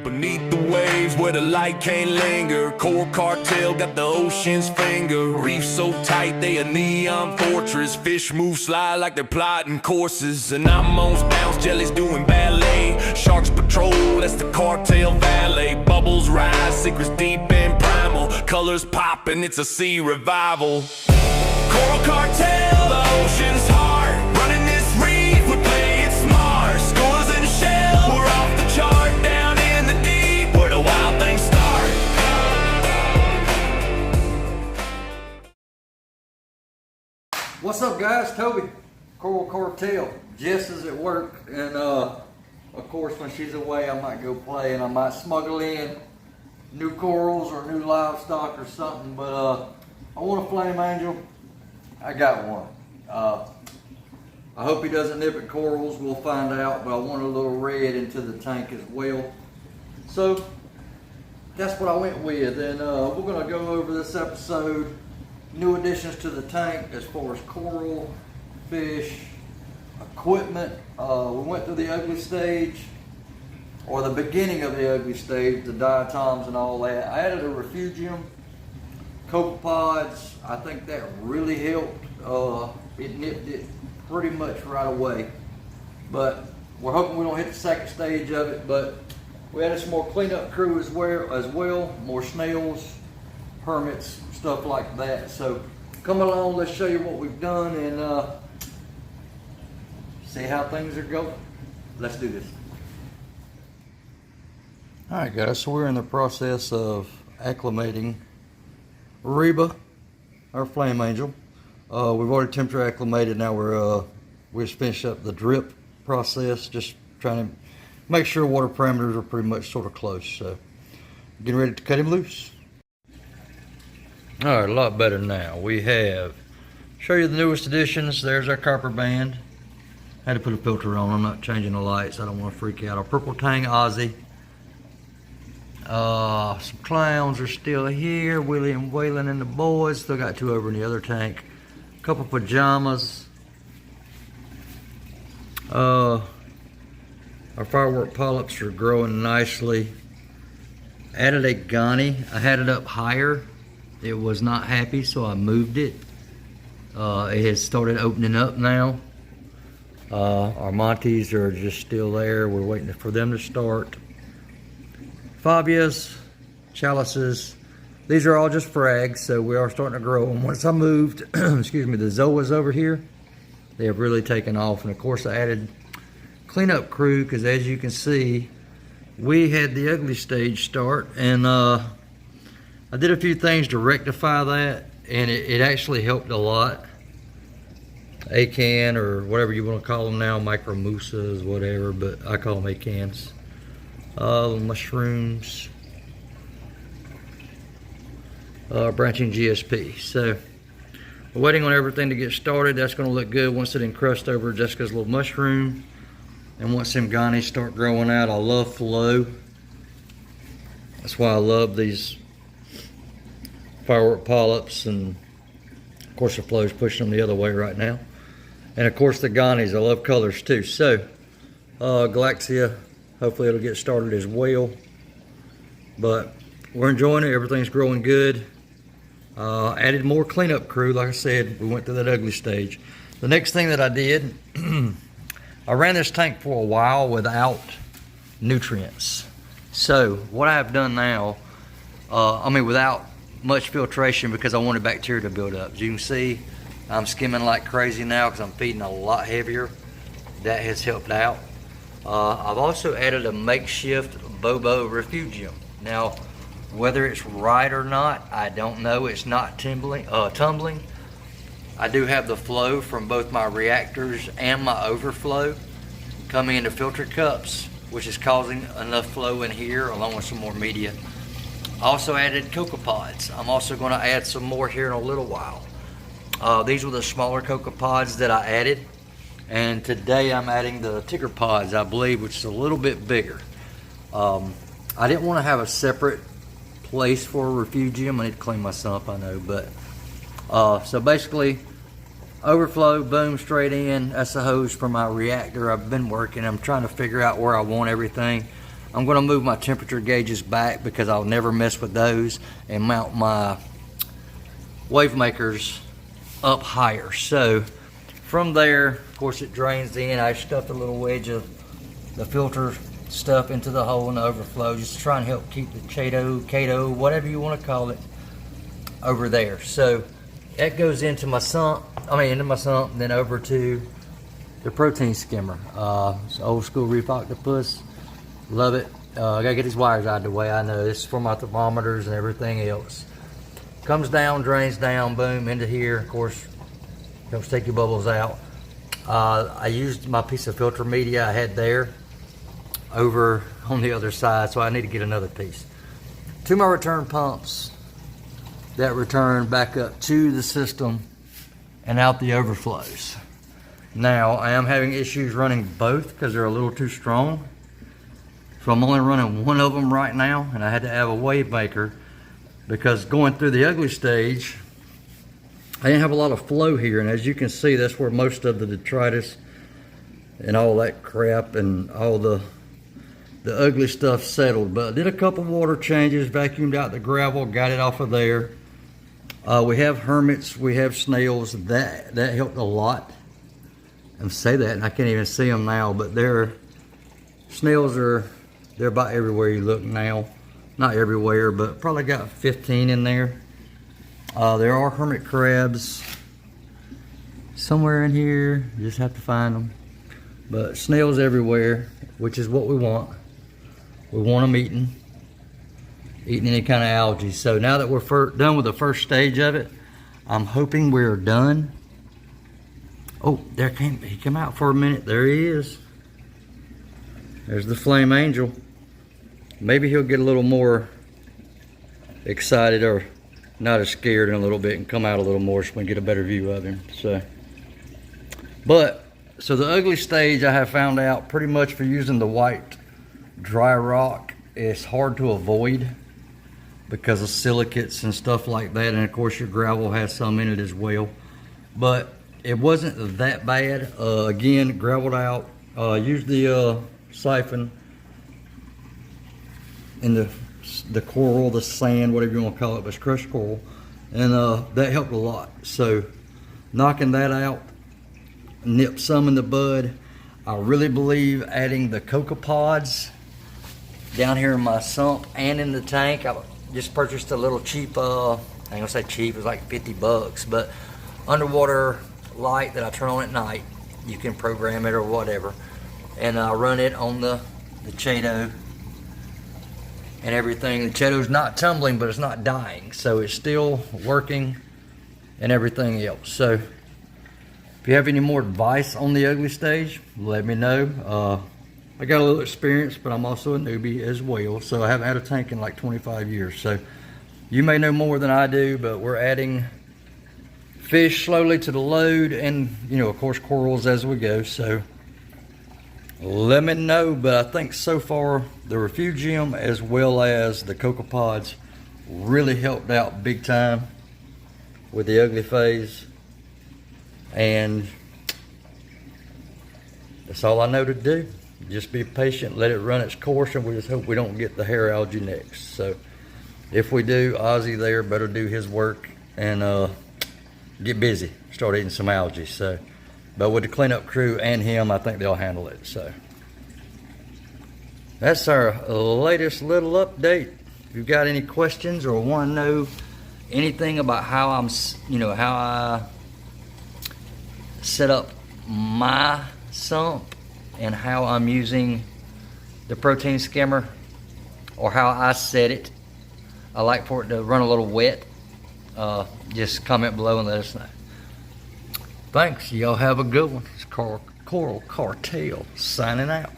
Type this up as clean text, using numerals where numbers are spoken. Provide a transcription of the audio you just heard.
Beneath the waves where the light can't linger, core cartel got the ocean's finger. Reef so tight they a neon fortress. Fish move slide like they're plotting courses. And I'm on bounce, jellies doing ballet. Sharks patrol, that's the cartel valet. Bubbles rise, secrets deep and primal. Colors popping, it's a sea revival. Coral cartel, the ocean's heart. Running this reef, we play it smart. Scores in shell, we're off the chart. Down in the deep, where the wild things start. What's up, guys? Toby, Coral Cartel. Jess is at work, and of course when she's away I might go play and I might smuggle in new corals or new livestock or something, but I want a flame angel. I got one. I hope he doesn't nip at corals, we'll find out, but I want a little red into the tank as well. So that's what I went with, and we're gonna go over this episode, new additions to the tank as far as coral, fish, equipment. We went through the ugly stage, or the beginning of the ugly stage, the diatoms and all that. I added a refugium, copepods. I think that really helped. It nipped it pretty much right away. But we're hoping we don't hit the second stage of it. But we added some more cleanup crew as well, more snails, hermits, stuff like that. So come along, let's show you what we've done and see how things are going. Let's do this. Alright guys, so we're in the process of acclimating Reba, our flame angel. We've already temperature acclimated. Now we're just finished up the drip process, just trying to make sure water parameters are pretty much sort of close. So getting ready to cut him loose. Alright, a lot better now. We have, show you the newest additions. There's our copper band. Had to put a filter on. I'm not changing the lights. I don't want to freak out. Our purple tang Aussie. Some clowns are still here. Willie and Waylon and the boys. Still got two over in the other tank. A couple pajamas. Our firework polyps are growing nicely. Added a Ghani. I had it up higher. It was not happy, so I moved it. It has started opening up now. Our Montes are just still there. We're waiting for them to start. Fabias, chalices, these are all just frags, so we are starting to grow. And once I moved, excuse me, the Zoas over here, they have really taken off. And of course I added cleanup crew, because as you can see, we had the ugly stage start, and I did a few things to rectify that, and it actually helped a lot. Acan, or whatever you want to call them now, micromusas, whatever, but I call them acans. Mushrooms, branching GSP. So we're waiting on everything to get started. That's going to look good once it encrusts over Jessica's little mushroom, and once them Ghanis start growing out. I love flow. That's why I love these firework polyps, and of course the flow is pushing them the other way right now. And of course the Ghanis, I love colors too. So Galaxia, hopefully it'll get started as well. But we're enjoying it, everything's growing good. Added more cleanup crew, like I said, we went through that ugly stage. The next thing that I did, I ran this tank for a while without nutrients. So what I have done now, without much filtration, because I wanted bacteria to build up. As you can see, I'm skimming like crazy now because I'm feeding a lot heavier. That has helped out. I've also added a makeshift Bobo refugium. Now, whether it's right or not, I don't know. It's not tumbling. I do have the flow from both my reactors and my overflow coming into filter cups, which is causing enough flow in here along with some more media. I also added copepods. I'm also going to add some more here in a little while. These were the smaller copepods that I added. And today I'm adding the ticker pods, I believe, which is a little bit bigger. I didn't want to have a separate place for a refugium. I need to clean my sump, I know, but so basically overflow, boom, straight in. That's the hose for my reactor. I've been working, I'm trying to figure out where I want everything. I'm gonna move my temperature gauges back because I'll never mess with those, and mount my wave makers up higher. So from there, of course, it drains in. I stuffed a little wedge of the filter stuff into the hole in the overflow, just to try and help keep the Cato, whatever you want to call it, over there. So that goes into my sump, then over to the protein skimmer. It's old school Reef octopus. Love it. I gotta get these wires out of the way. I know this is for my thermometers and everything else. Comes down, drains down, boom, into here. Of course, helps take your bubbles out. I used my piece of filter media I had there over on the other side, so I need to get another piece. To my return pumps that return back up to the system and out the overflows. Now, I am having issues running both because they're a little too strong. So I'm only running one of them right now, and I had to have a wave maker because going through the ugly stage, I didn't have a lot of flow here, and as you can see, that's where most of the detritus and all that crap and all the ugly stuff settled. But I did a couple water changes, vacuumed out the gravel, got it off of there. We have hermits, we have snails. That helped a lot. I say that, and I can't even see them now, but snails they're about everywhere you look now. Not everywhere, but probably got 15 in there. There are hermit crabs somewhere in here. You just have to find them. But snails everywhere, which is what we want. We want them eating any kind of algae. So now that we're done with the first stage of it, I'm hoping we're done. Oh, he came out for a minute. There he is. There's the flame angel. Maybe he'll get a little more excited, or not as scared in a little bit, and come out a little more so we can get a better view of him. So the ugly stage, I have found out pretty much for using the white dry rock, it's hard to avoid because of silicates and stuff like that, and of course your gravel has some in it as well. But it wasn't that bad. Again, gravelled out, used the siphon in the coral, the sand, whatever you want to call it, but it's crushed coral, and that helped a lot. So knocking that out, nipped some in the bud. I really believe adding the cocoa pods down here in my sump and in the tank. I just purchased a little cheap, I ain't gonna say cheap, it was like 50 bucks, but underwater light that I turn on at night. You can program it or whatever, and I run it on the Chato and everything. The Chato's not tumbling, but it's not dying, so it's still working and everything else. So if you have any more advice on the ugly stage, let me know. I got a little experience, but I'm also a newbie as well, so I haven't had a tank in like 25 years. So you may know more than I do, but we're adding fish slowly to the load, and of course corals as we go. So let me know. But I think so far the refugium as well as the cocoa pods really helped out big time with the ugly phase, and that's all I know to do. Just be patient, let it run its course, and we just hope we don't get the hair algae next. So if we do, Ozzy there better do his work and get busy, start eating some algae. So, but with the cleanup crew and him, I think they'll handle it. So that's our latest little update. If you've got any questions or want to know anything about how how I set up my sump and how I'm using the protein skimmer, or how I set it, I like for it to run a little wet, just comment below and let us know. Thanks, y'all have a good one. It's Coral Cartel signing out.